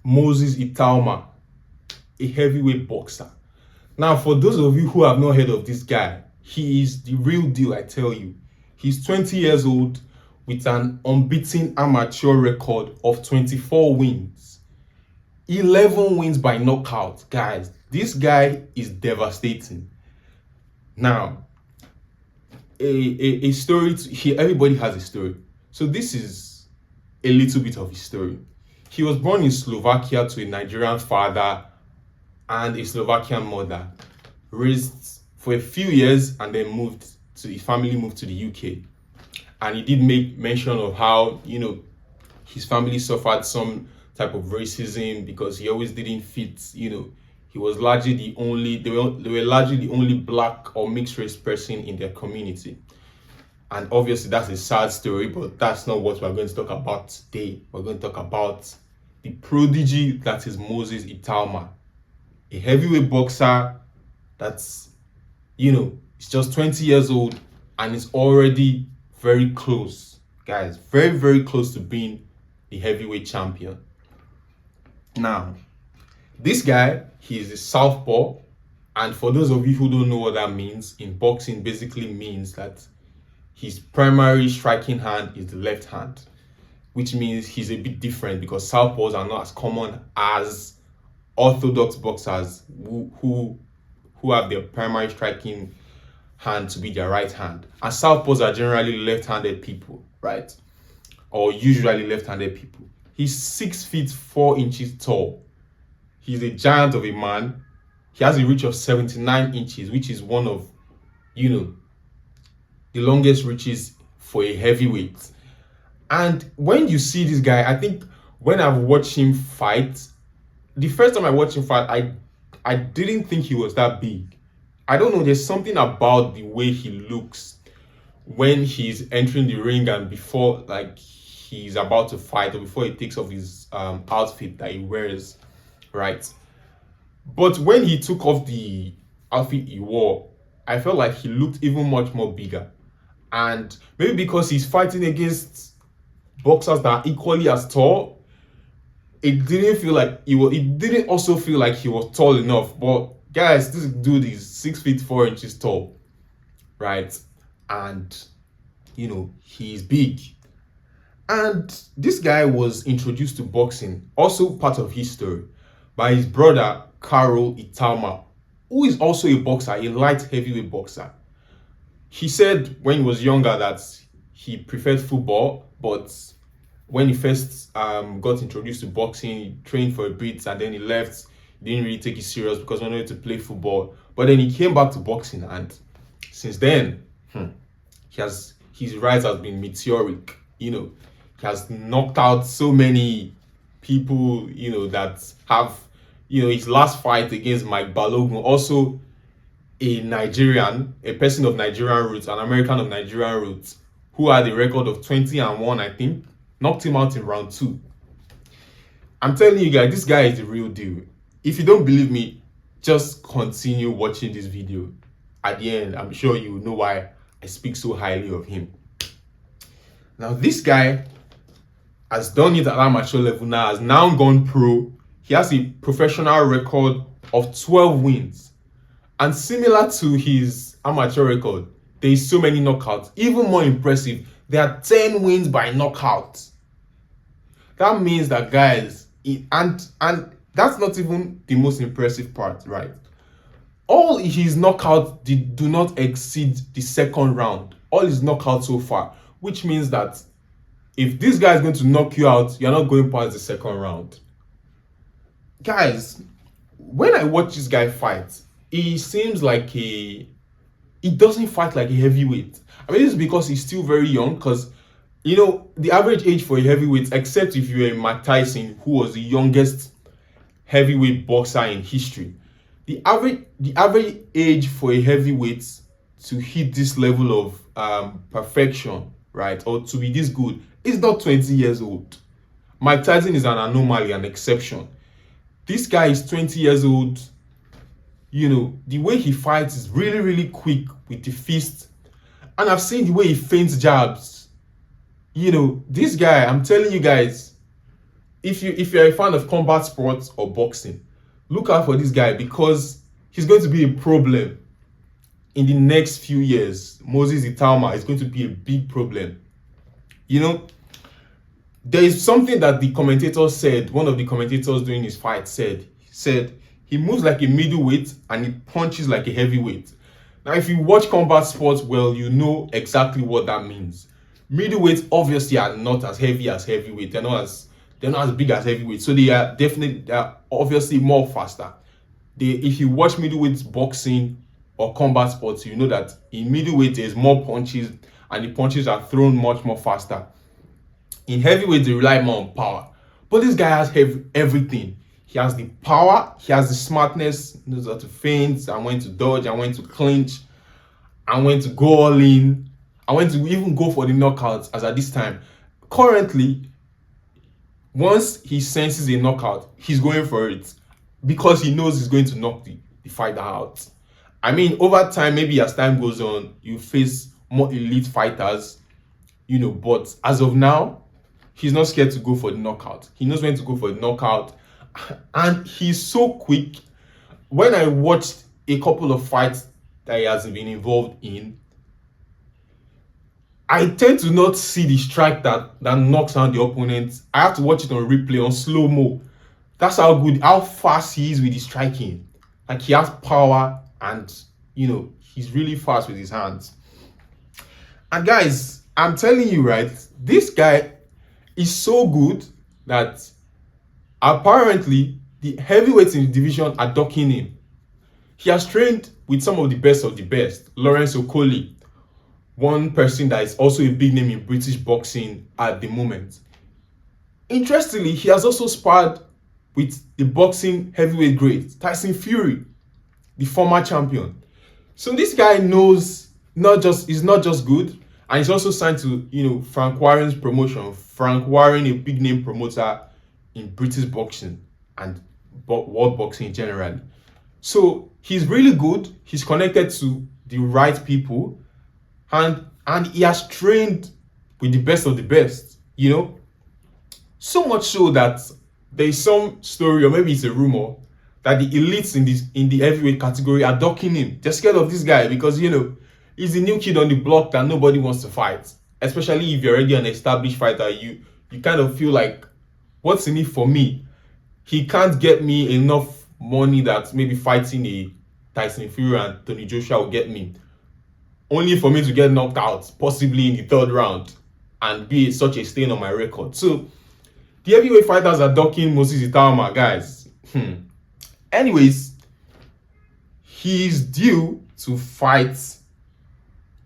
Moses Itauma, a heavyweight boxer. Now, for those of you who have not heard of this guy, he is the real deal, I tell you. He's 20 years old with an unbeaten amateur record of 24 wins. 11 wins by knockout. Guys, this guy is devastating. Now, a story, everybody has a story. So this is a little bit of his story. He was born in Slovakia to a Nigerian father and a Slovakian mother, raised for a few years, and then his family moved to the UK. And he did make mention of how, his family suffered some type of racism because he always didn't fit, he was largely they were largely the only black or mixed race person in their community. And obviously that's a sad story, but that's not what we're going to talk about today. We're going to talk about the prodigy that is Moses Itauma, a heavyweight boxer that's, he's just 20 years old and is already very close, guys, very, very close to being the heavyweight champion. Now, this guy, he is a southpaw, and for those of you who don't know what that means, in boxing basically means that his primary striking hand is the left hand, which means he's a bit different because southpaws are not as common as orthodox boxers who have their primary striking hand to be their right hand. And southpaws are generally left-handed people, right? Or usually left-handed people. He's 6 feet 4 inches tall. He's a giant of a man. He has a reach of 79 inches, which is one of, the longest reaches for a heavyweight. And when you see this guy, I think when I've watched him fight, the first time I watched him fight, I didn't think he was that big. I don't know, there's something about the way he looks when he's entering the ring and before he's about to fight, or before he takes off his outfit that he wears, right? But when he took off the outfit he wore, I felt like he looked even much more bigger. And maybe because he's fighting against boxers that are equally as tall, it didn't also feel like he was tall enough. But guys, this dude is 6 feet 4 inches tall, right? And he's big. And this guy was introduced to boxing, also part of his story, by his brother Karol Itauma, who is also a boxer, a light heavyweight boxer. He said when he was younger that he preferred football, but when he first got introduced to boxing, he trained for a bit and then he left. He didn't really take it serious because he wanted to play football. But then he came back to boxing, and since then, his rise has been meteoric. He has knocked out so many people, that have, his last fight against Mike Balogun, also a Nigerian, a person of Nigerian roots, an American of Nigerian roots, who had a record of 20-1, I think, knocked him out in round 2. I'm telling you guys, this guy is the real deal. If you don't believe me, just continue watching this video. At the end, I'm sure you will know why I speak so highly of him. Now, this guy has done it at amateur level now, has now gone pro. He has a professional record of 12 wins. And similar to his amateur record, there is so many knockouts. Even more impressive, there are 10 wins by knockout. That means that, guys, and that's not even the most impressive part, right? All his knockouts do not exceed the second round. All his knockouts so far, which means that if this guy is going to knock you out, you're not going past the second round. Guys, when I watch this guy fight, he seems like he doesn't fight like a heavyweight. I mean, this is because he's still very young, because the average age for a heavyweight, except if you're Mike Tyson, who was the youngest heavyweight boxer in history, the average age for a heavyweight to hit this level of perfection, right, or to be this good, is not 20 years old. Mike Tyson is an anomaly, an exception. This guy is 20 years old. The way he fights is really, really quick with the fist. And I've seen the way he feints jabs. This guy, I'm telling you guys, if you're a fan of combat sports or boxing, look out for this guy because he's going to be a problem in the next few years. Moses Itauma is going to be a big problem. You know, there is something that the commentator said, one of the commentators during his fight said he moves like a middleweight and he punches like a heavyweight. Now, if you watch combat sports well, you know exactly what that means. Middleweights obviously are not as heavy as heavyweight. They're not as big as heavyweight. So they are obviously more faster. If you watch middleweight boxing or combat sports, you know that in middleweight there's more punches and the punches are thrown much more faster. In heavyweight, they rely more on power. But this guy has everything. He has the power, he has the smartness, knows how to feint, and when to dodge, and when to clinch, and when to go all in, and when to even go for the knockouts, as at this time. Currently, once he senses a knockout, he's going for it because he knows he's going to knock the fighter out. I mean, over time, maybe as time goes on, you face more elite fighters, but as of now, he's not scared to go for the knockout. He knows when to go for the knockout. And he's so quick. When I watched a couple of fights that he has been involved in, I tend to not see the strike that knocks out the opponent. I have to watch it on replay, on slow-mo. That's how fast he is with his striking. Like, he has power and, he's really fast with his hands. And guys, I'm telling you, right, this guy is so good that apparently the heavyweights in the division are docking him. He has trained with some of the best. Lawrence Okoli, one person that is also a big name in British boxing at the moment. Interestingly, he has also sparred with the boxing heavyweight great Tyson Fury, the former champion. So this guy knows he's not just good, and he's also signed to Frank Warren's promotion. Frank Warren, a big name promoter in British boxing and world boxing generally. So he's really good. He's connected to the right people, and he has trained with the best of the best. So much so that there is some story, or maybe it's a rumor, that the elites in the heavyweight category are docking him. They're scared of this guy because he's the new kid on the block that nobody wants to fight. Especially if you're already an established fighter, you kind of feel like, what's in it for me? He can't get me enough money that maybe fighting a Tyson Fury and Tony Joshua will get me. Only for me to get knocked out, possibly in the third round, and be such a stain on my record. So the heavyweight fighters are docking Moses Itauma, guys. Anyways, he's due to fight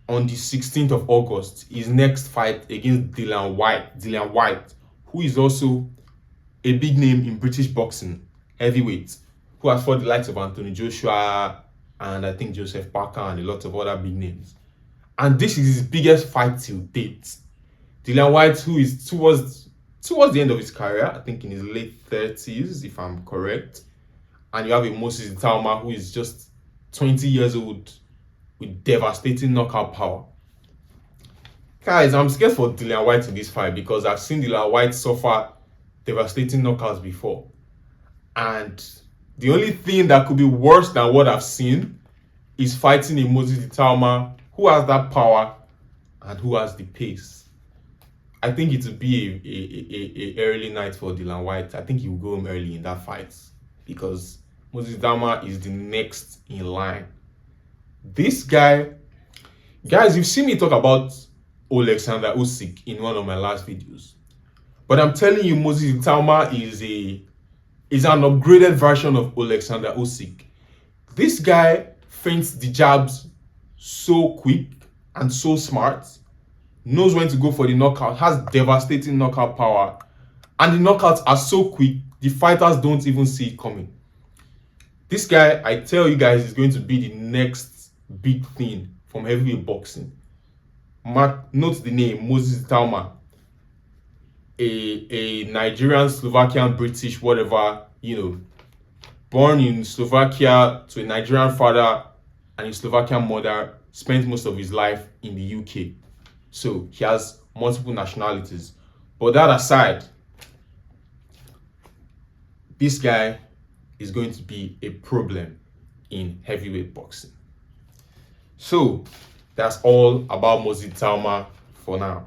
on the 16th of August. His next fight against Dillian Whyte, who is also a big name in British boxing, heavyweight, who has fought the likes of Anthony Joshua and I think Joseph Parker and a lot of other big names. And this is his biggest fight till date. Dillian Whyte, who is towards the end of his career, I think in his late 30s, if I'm correct. And you have a Moses Itauma, who is just 20 years old with devastating knockout power. Guys, I'm scared for Dillian Whyte in this fight because I've seen Dillian Whyte suffer devastating knockouts before. And the only thing that could be worse than what I've seen is fighting a Moses Itauma who has that power and who has the pace. I think it will be a early night for Dillian Whyte. I think he will go home early in that fight because Moses Itauma is the next in line. This guy, guys, you've seen me talk about Oleksandr Usyk in one of my last videos. But I'm telling you, Moses Itauma is an upgraded version of Oleksandr Usyk. This guy feints the jabs so quick and so smart, knows when to go for the knockout, has devastating knockout power, and the knockouts are so quick, the fighters don't even see it coming. This guy, I tell you guys, is going to be the next big thing from heavyweight boxing. Note the name, Moses Itauma. A Nigerian, Slovakian, British, whatever, born in Slovakia to a Nigerian father and a Slovakian mother, spent most of his life in the UK. So he has multiple nationalities. But that aside, this guy is going to be a problem in heavyweight boxing. So that's all about Moses Itauma for now.